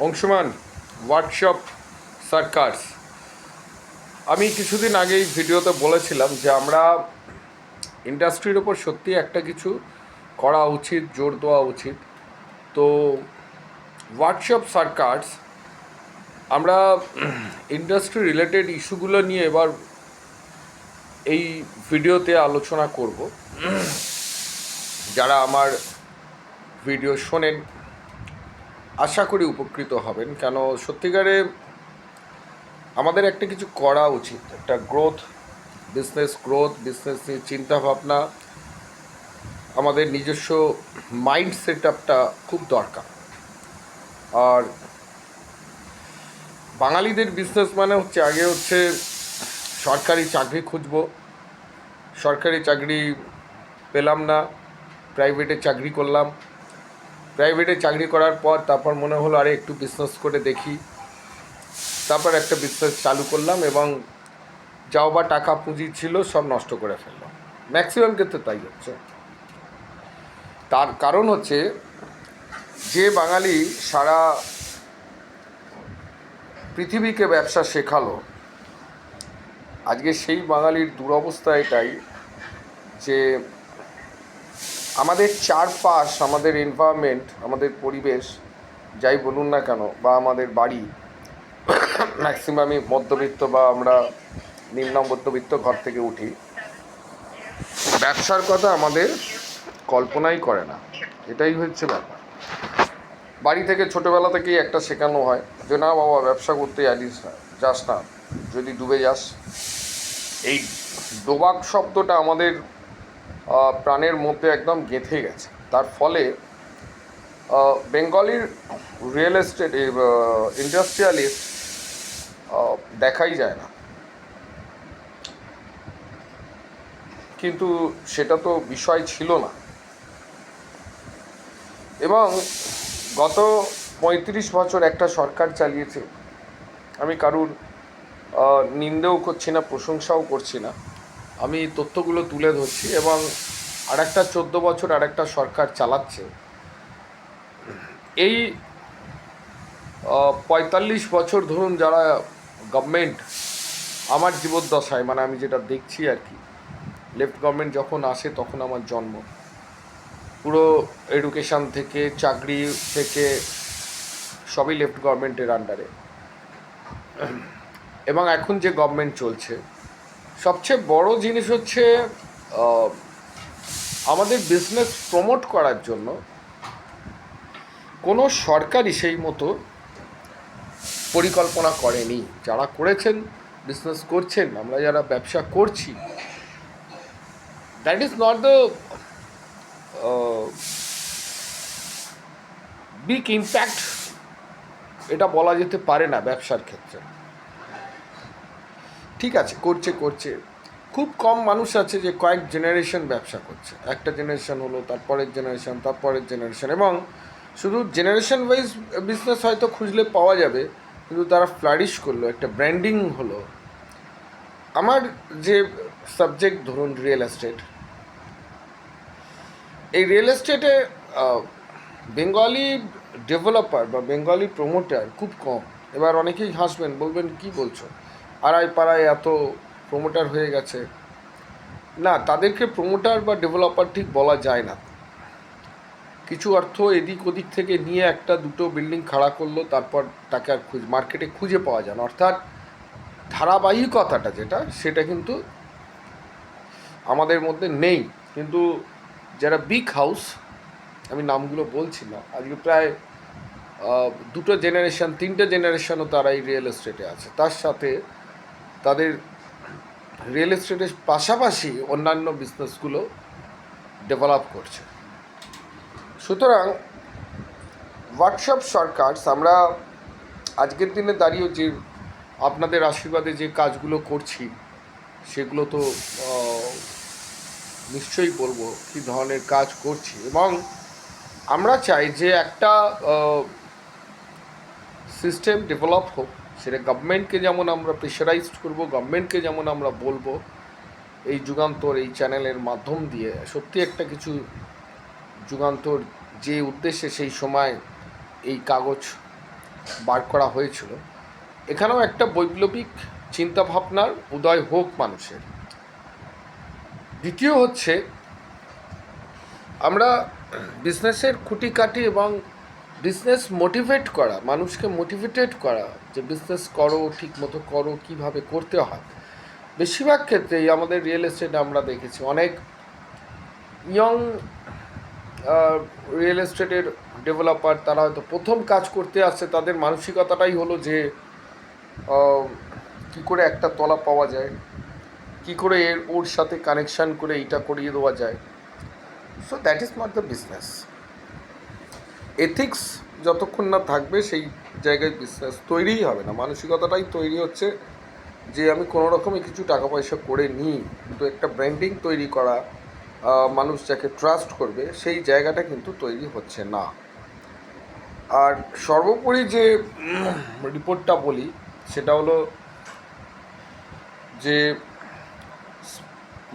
অংশমান workshop circus. আমি কিছুদিন আগেই ভিডিওতে বলেছিলাম যে আমরা ইন্ডাস্ট্রির ওপর সত্যি একটা কিছু করা উচিত, জোর দেওয়া উচিত। তো ওয়ার্কশপ সার্কাস আমরা ইন্ডাস্ট্রি রিলেটেড ইস্যুগুলো নিয়ে এবার এই ভিডিওতে আলোচনা করব। যারা আমার ভিডিও শোনেন আশা করি উপকৃত হবেন, কেন সত্যিকারে আমাদের একটা কিছু করা উচিত। একটা বিজনেস নিয়ে চিন্তাভাবনা, আমাদের নিজস্ব মাইন্ড সেট আপটা খুব দরকার। আর বাঙালিদের বিজনেস মানে আগে সরকারি চাকরি খুঁজবো, সরকারি চাকরি পেলাম না, প্রাইভেটে চাকরি করলাম, প্রাইভেটে চাকরি করার পর তারপর মনে হলো আরে একটু বিজনেস করে দেখি, তারপর একটা বিজনেস চালু করলাম এবং যাও বা টাকা পুঁজি ছিল সব নষ্ট করে ফেললাম। ম্যাক্সিমাম ক্ষেত্রে তাই হচ্ছে। তার কারণ যে বাঙালি সারা পৃথিবীকে ব্যবসা শেখালো, আজকে সেই বাঙালির দুরবস্থা এটাই যে আমাদের চারপাশ, আমাদের এনভায়রনমেন্ট, আমাদের পরিবেশ যাই বলুন না কেন, বা আমাদের বাড়ি, ম্যাক্সিমামই মধ্যবিত্ত বা আমরা নিম্ন মধ্যবিত্ত ঘর থেকে উঠি, ব্যবসার কথা আমাদের কল্পনাই করে না। এটাই হচ্ছে ব্যাপার। বাড়ি থেকে ছোটোবেলা থেকেই একটা শেখানো হয় যে না বাবা, ব্যবসা করতে যাস না, যদি ডুবে যাস। এই ডোবাক শব্দটা আমাদের প্রাণের মধ্যে একদম গেঁথে গেছে। তার ফলে বেঙ্গলির রিয়েল এস্টেট ইন্ডাস্ট্রিয়ালিস্ট দেখাই যায় না। কিন্তু সেটা তো বিষয় ছিল না। এবং গত 35 বছর একটা সরকার চালিয়েছে। আমি কারুর নিন্দেও করছি না, প্রশংসাও করছি না, আমি তথ্যগুলো তুলে ধরছি। এবং আরেকটা 14 বছর আরেকটা সরকার চালাচ্ছে। এই 45 বছর ধরুন যারা গভর্নমেন্ট, আমার জীবদ্দশায়, মানে আমি যেটা দেখছি আর কি, লেফট গভর্নমেন্ট যখন আসে তখন আমার জন্ম, পুরো এডুকেশান থেকে চাকরি থেকে সবই লেফট গভর্নমেন্টের আন্ডারে। এবং এখন যে গভর্নমেন্ট চলছে, সবচেয়ে বড় জিনিস আমাদের বিজনেস প্রমোট করার জন্য কোনো সরকারই সেই মতো পরিকল্পনা করেনি। যারা করেছেন, বিজনেস করছেন, আমরা যারা ব্যবসা করছি, that is not the big impact, এটা বলা যেতে পারে না ব্যবসার ক্ষেত্রে। ঠিক আছে, করছে খুব কম মানুষ আছে যে কয়েক জেনারেশন ব্যবসা করছে। একটা জেনারেশন হলো, তারপরের জেনারেশন, এবং শুধু জেনারেশন ওয়াইজ বিজনেস হয়তো খুঁজলে পাওয়া যাবে, কিন্তু তারা ফ্লারিশ করলো, একটা ব্র্যান্ডিং হলো। আমার যে সাবজেক্ট ধরুন রিয়েল এস্টেট, এই রিয়েল এস্টেটে বেঙ্গলি ডেভেলপার বা বেঙ্গলি প্রমোটার খুব কম। এবার অনেকেই হাসবেন, বলবেন কি বলছো, আড়াই পাড়ায় এত প্রমোটার হয়ে গেছে। না, তাদেরকে প্রমোটার বা ডেভেলপার ঠিক বলা যায় না। কিছু অর্থ এদিক ওদিক থেকে নিয়ে একটা দুটো বিল্ডিং খাড়া করলো, তারপর তাকে আর মার্কেটে খুঁজে পাওয়া যায় না। অর্থাৎ ধারাবাহিকতাটা সেটা কিন্তু আমাদের মধ্যে নেই। কিন্তু যারা বিগ হাউস, আমি নামগুলো বলছি না, আজকে প্রায় দুটো জেনারেশন, তিনটে জেনারেশনও তারা এই রিয়েল এস্টেটে আছে। তার সাথে তাদের রিয়েল এস্টেটের পাশাপাশি অন্যান্য বিজনেসগুলো ডেভেলপ করছে। সুতরাং ওয়ার্কশপ সরকার, আমরা আজকের দিনে দাঁড়িয়েও যে আপনাদের আশীর্বাদে যে কাজগুলো করছি, সেগুলো তো নিশ্চয়ই বলবো কী ধরনের কাজ করছি। এবং আমরা চাই যে একটা সিস্টেম ডেভেলপ হোক, সেটা গভর্নমেন্টকে যেমন আমরা প্রেশারাইজড করবো, গভর্নমেন্টকে যেমন আমরা বলবো এই যুগান্তর, এই চ্যানেলের মাধ্যম দিয়ে সত্যি একটা কিছু যুগান্তর যে উদ্দেশ্যে সেই সময় এই কাগজ বার করা হয়েছিল, এখানেও একটা বৈপ্লবিক চিন্তাভাবনার উদয় হোক মানুষের। দ্বিতীয় হচ্ছে, আমরা বিজনেসের খুঁটিকাটি এবং বিজনেস মোটিভেট করা, মানুষকে মোটিভেটেড করা যে বিজনেস করো, ঠিক মতো করো, কীভাবে করতে হয়। বেশিরভাগ ক্ষেত্রেই আমাদের রিয়েল এস্টেটে আমরা দেখেছি অনেক ইয়ং রিয়েল এস্টেটের ডেভেলপার, তারা হয়তো প্রথম কাজ করতে আসছে, তাদের মানসিকতাটাই হলো যে কী করে একটা তলা পাওয়া যায়, কী করে ওর সাথে কানেকশান করে এইটা করিয়ে দেওয়া যায়। So that is not the business. Ethics যতক্ষণ না থাকবে সেই জায়গায় বিজনেস তৈরিই হবে না। মানসিকতাটাই তৈরি হচ্ছে যে আমি কোনো রকমে কিছু টাকা পয়সা করে নিই, কিন্তু একটা ব্র্যান্ডিং তৈরি করা, মানুষ যাকে ট্রাস্ট করবে, সেই জায়গাটা কিন্তু তৈরি হচ্ছে না। আর সর্বোপরি যে রিপোর্টটা বলি সেটা হলো যে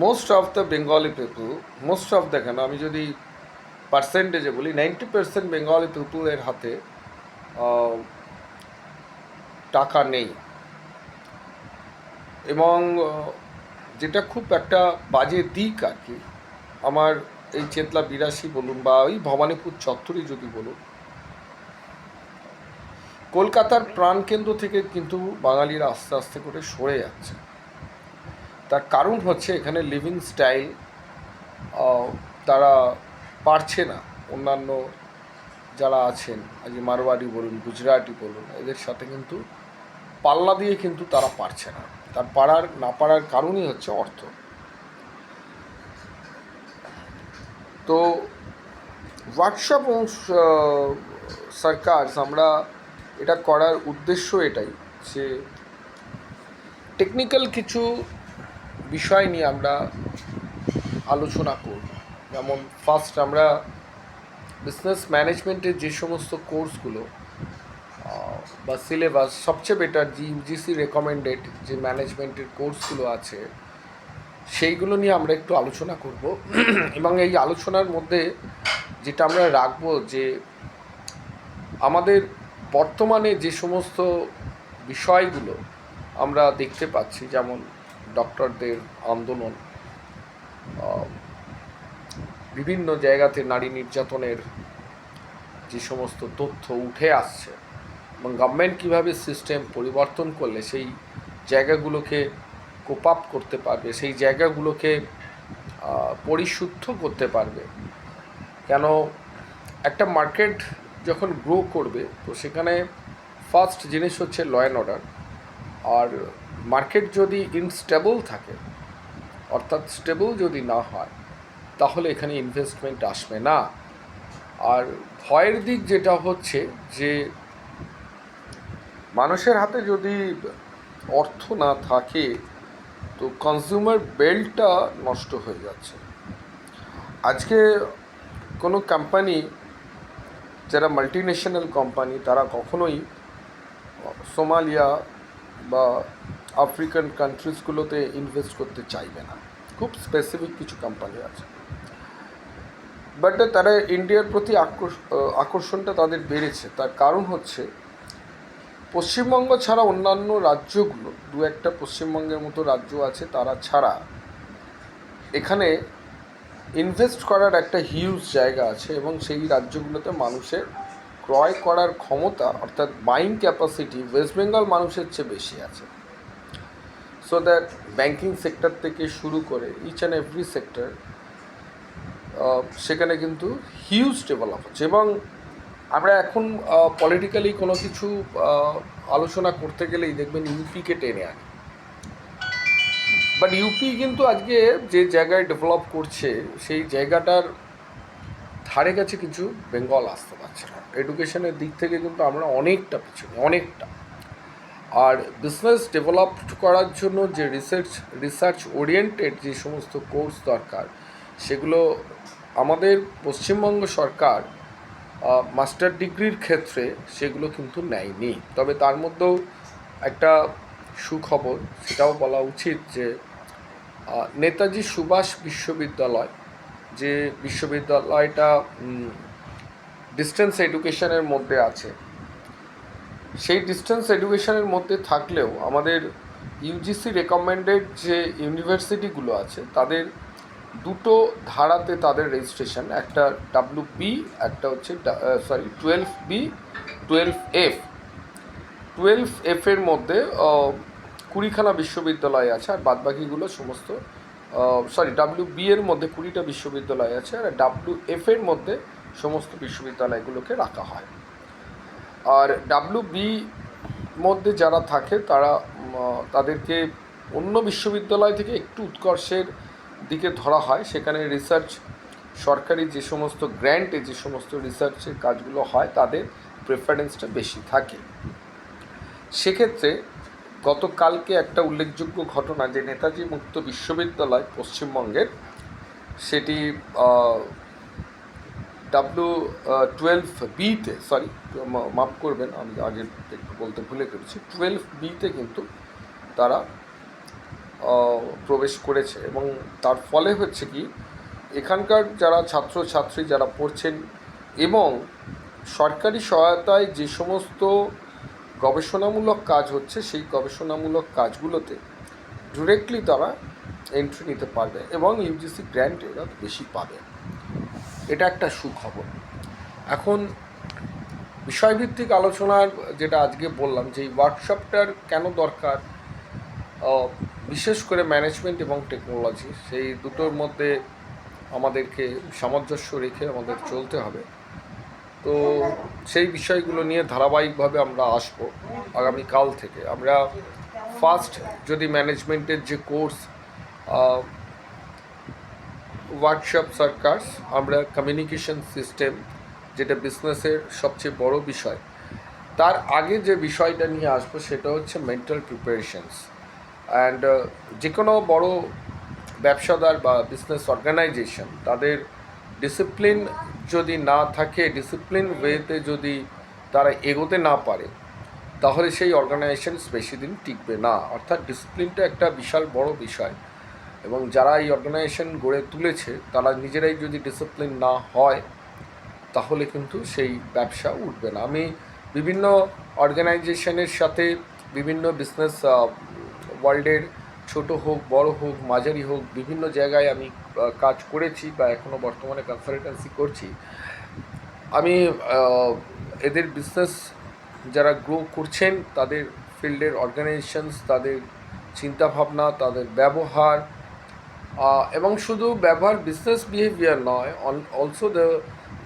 most of the Bengali people, most of the, কেন আমি যদি পার্সেন্টেজে বলি, 90% বেঙ্গলি পিপুলের হাতে টাকা নেই। এবং যেটা খুব একটা বাজে দিক আর কি, আমার এই চেতলা 82 বলুন বা ওই ভবানীপুর চত্বরই যদি বলুন, কলকাতার প্রাণকেন্দ্র থেকে কিন্তু বাঙালিরা আস্তে আস্তে করে সরে যাচ্ছে। তার কারণ হচ্ছে এখানে লিভিং স্টাইল তারা পারছে না। অন্যান্য যারা আছেন, আজ মারওয়াড়ি বলুন, গুজরাটি বলুন, এদের সাথে কিন্তু পাল্লা দিয়ে কিন্তু তারা পারছে না। তার না পারার কারণই হচ্ছে অর্থ। তো হোয়াটসঅ্যাপ এবং সরকার, আমরা এটা করার উদ্দেশ্য এটাই যে টেকনিক্যাল কিছু বিষয় নিয়ে আমরা আলোচনা করব। যেমন ফার্স্ট, আমরা বিজনেস ম্যানেজমেন্টের যে সমস্ত কোর্সগুলো বা সিলেবাস, সবচেয়ে বেটার যে ইউজিসি রেকমেন্ডেড যে ম্যানেজমেন্টের কোর্সগুলো আছে, সেইগুলো নিয়ে আমরা একটু আলোচনা করব। এবং এই আলোচনার মধ্যে যেটা আমরা রাখবো যে আমাদের বর্তমানে যে সমস্ত বিষয়গুলো আমরা দেখতে পাচ্ছি, যেমন ডক্টরদের আন্দোলন, বিভিন্ন জায়গাতে নারী নির্যাতনের যে সমস্ত তথ্য উঠে আসছে, এবং গভর্নমেন্ট কীভাবে সিস্টেম পরিবর্তন করলে সেই জায়গাগুলোকে কোপ আপ করতে পারবে, সেই জায়গাগুলোকে পরিশুদ্ধ করতে পারবে। কেন একটা মার্কেট যখন গ্রো করবে, তো সেখানে ফার্স্ট জিনিস হচ্ছে ল অ্যান্ড অর্ডার। আর মার্কেট যদি ইনস্টেবল থাকে, অর্থাৎ স্টেবল যদি না হয়, তাহলে এখানে ইনভেস্টমেন্ট আসবে না। আর ভয়ের দিক যেটা হচ্ছে যে মানুষের হাতে যদি অর্থ না থাকে, তো কনজিউমার বেল্টটা নষ্ট হয়ে যাচ্ছে। আজকে কোনো কোম্পানি, যারা মাল্টিন্যাশনাল কোম্পানি, তারা কখনোই সোমালিয়া বা আফ্রিকান কান্ট্রিজগুলোতে ইনভেস্ট করতে চাইবে না। খুব স্পেসিফিক কিছু কোম্পানি আছে, বাট তারা ইন্ডিয়ার প্রতি আকর্ষণটা তাদের বেড়েছে। তার কারণ হচ্ছে পশ্চিমবঙ্গ ছাড়া অন্যান্য রাজ্যগুলো, দু একটা পশ্চিমবঙ্গের মতো রাজ্য আছে, তারা ছাড়া এখানে ইনভেস্ট করার একটা হিউজ জায়গা আছে, এবং সেই রাজ্যগুলোতে মানুষের ক্রয় করার ক্ষমতা, অর্থাৎ বাইং ক্যাপাসিটি, ওয়েস্ট বেঙ্গল মানুষের চেয়ে বেশি আছে। সো দ্যাট ব্যাঙ্কিং সেক্টর থেকে শুরু করে ইচ অ্যান্ড এভরি সেক্টর, সেখানে কিন্তু হিউজ ডেভেলপ হচ্ছে। এবং আমরা এখন পলিটিক্যালি কোনো কিছু আলোচনা করতে গেলেই দেখবেন ইউপিকে টেনে আনি। বাট ইউপি কিন্তু আজকে যে জায়গায় ডেভেলপ করছে, সেই জায়গাটার ধারে কাছে কিছু বেঙ্গল আসতে পারছে না। এডুকেশনের দিক থেকে কিন্তু আমরা অনেকটা পিছনে, অনেকটা। আর বিজনেস ডেভেলপ করার জন্য যে রিসার্চ ওরিয়েন্টেড যে সমস্ত কোর্স দরকার, সেগুলো আমাদের পশ্চিমবঙ্গ সরকার মাস্টার ডিগ্রির ক্ষেত্রে সেগুলো কিন্তু নেয়নি। তবে তার মধ্যেও একটা সুখবর, সেটাও বলা উচিত, যে নেতাজি সুভাষ বিশ্ববিদ্যালয়, যে বিশ্ববিদ্যালয়টা ডিস্টেন্স এডুকেশনের মধ্যে আছে, সেই ডিস্টেন্স এডুকেশনের মধ্যে থাকলেও আমাদের ইউজিসি রেকমেন্ডেড যে ইউনিভার্সিটিগুলো আছে তাদের দুটো ধারাতে তাদের রেজিস্ট্রেশন, একটা WB, একটা হচ্ছে 12B, 12F। 12F এর মধ্যে 20খানা বিশ্ববিদ্যালয় আছে, আর বাদবাকিগুলো সমস্ত WB এর মধ্যে 20টা বিশ্ববিদ্যালয় আছে, আর WF এর মধ্যে সমস্ত বিশ্ববিদ্যালয়গুলোকে রাখা হয়। আর WB মধ্যে যারা থাকে তারা তাদেরকে অন্য বিশ্ববিদ্যালয় থেকে একটু উৎকর্ষের দিকে ধরা হয়। সেখানে রিসার্চ, সরকারি যে সমস্ত গ্র্যান্টে যে সমস্ত রিসার্চের কাজগুলো হয় তাদের প্রেফারেন্সটা বেশি থাকে। সেক্ষেত্রে গতকালকে একটা উল্লেখযোগ্য ঘটনা, যে নেতাজি মুক্ত বিশ্ববিদ্যালয় পশ্চিমবঙ্গের, সেটি W12Bতে, মাফ করবেন আমি আগে একটু বলতে ভুলে গেছি, 12Bতে কিন্তু তারা প্রবেশ করেছে। এবং তার ফলে হচ্ছে কি, এখানকার যারা ছাত্রছাত্রী যারা পড়ছেন এবং সরকারি সহায়তায় যে সমস্ত গবেষণামূলক কাজ হচ্ছে সেই গবেষণামূলক কাজগুলোতে ডিরেক্টলি তারা এন্ট্রি নিতে পারবে এবং ইউজিসি গ্র্যান্ট এরা বেশি পাবে। এটা একটা সুখবর। এখন বিষয়ভিত্তিক আলোচনার যেটা আজকে বললাম, যে এই ওয়ার্কশপটার কেন দরকার, বিশেষ করে ম্যানেজমেন্ট এবং টেকনোলজি, সেই দুটোর মধ্যে আমাদেরকে সামঞ্জস্য রেখে আমাদের চলতে হবে। তো সেই বিষয়গুলো নিয়ে ধারাবাহিকভাবে আমরা আসবো আগামীকাল থেকে। আমরা ফার্স্ট যদি ম্যানেজমেন্টের যে কোর্স, ওয়ার্কশপ সার্কাস, আমরা কমিউনিকেশন সিস্টেম, যেটা বিজনেসের সবচেয়ে বড় বিষয়, তার আগে যে বিষয়টা নিয়ে আসবো সেটা হচ্ছে মেন্টাল প্রিপারেশনস। অ্যান্ড যে কোনো বড় ব্যবসাদার বা বিজনেস অর্গানাইজেশন, তাদের ডিসিপ্লিন যদি না থাকে, ডিসিপ্লিন ওয়েতে যদি তারা এগোতে না পারে, তাহলে সেই অর্গানাইজেশন বেশি দিন টিকবে না। অর্থাৎ ডিসিপ্লিনটা একটা বিশাল বড় বিষয়, এবং যারা এই অর্গানাইজেশন গড়ে তুলেছে তারা নিজেরাই যদি ডিসিপ্লিন না হয় তাহলে কিন্তু সেই ব্যবসা উঠবে না। আমি বিভিন্ন অর্গানাইজেশনের সাথে, বিভিন্ন বিজনেস ওয়ার্ল্ডের ছোট হোক বড় হোক মাঝারি হোক, বিভিন্ন জায়গায় আমি কাজ করেছি বা এখনও বর্তমানে কনসালটেন্সি করছি। আমি এদের বিজনেস যারা গ্রো করছেন তাদের ফিল্ডের অর্গানাইজেশনস, তাদের চিন্তাভাবনা, তাদের ব্যবহার, এবং শুধু ব্যবহার, বিজনেস বিহেভিয়ার নয়, অলসো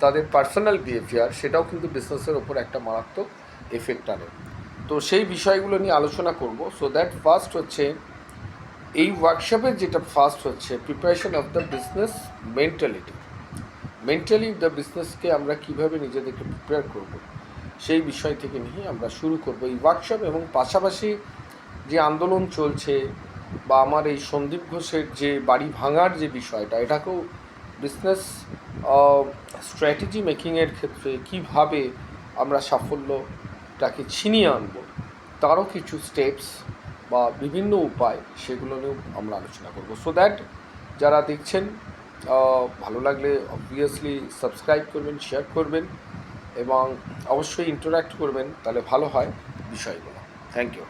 তাদের পার্সোনাল বিহেভিয়ার, সেটাও কিন্তু বিজনেসের ওপর একটা মারাত্মক এফেক্ট আনে। তো সেই বিষয়গুলো নিয়ে আলোচনা করব। সো দ্যাট ফার্স্ট হচ্ছে এই ওয়ার্কশপের যেটা ফার্স্ট হচ্ছে preparation of the business mentally the বিজনেসকে আমরা কীভাবে নিজেদেরকে প্রিপেয়ার করব, সেই বিষয় থেকে নিয়ে আমরা শুরু করব এই ওয়ার্কশপ। এবং পাশাপাশি যে আন্দোলন চলছে, বা আমার এই সন্দীপ ঘোষের যে বাড়ি ভাঙার যে বিষয়টা, এটাকেও বিজনেস স্ট্র্যাটেজি মেকিংয়ের ক্ষেত্রে কীভাবে আমরা সাফল্যটাকে ছিনিয়ে আনব, তারও কিছু স্টেপস বা বিভিন্ন উপায়, সেগুলো নিয়েও আমরা আলোচনা করব। সো দ্যাট যারা দেখছেন, ভালো লাগলে অবভিয়াসলি সাবস্ক্রাইব করবেন, শেয়ার করবেন এবং অবশ্যই ইন্টারঅ্যাক্ট করবেন, তাহলে ভালো হয় বিষয়গুলো। Thank you.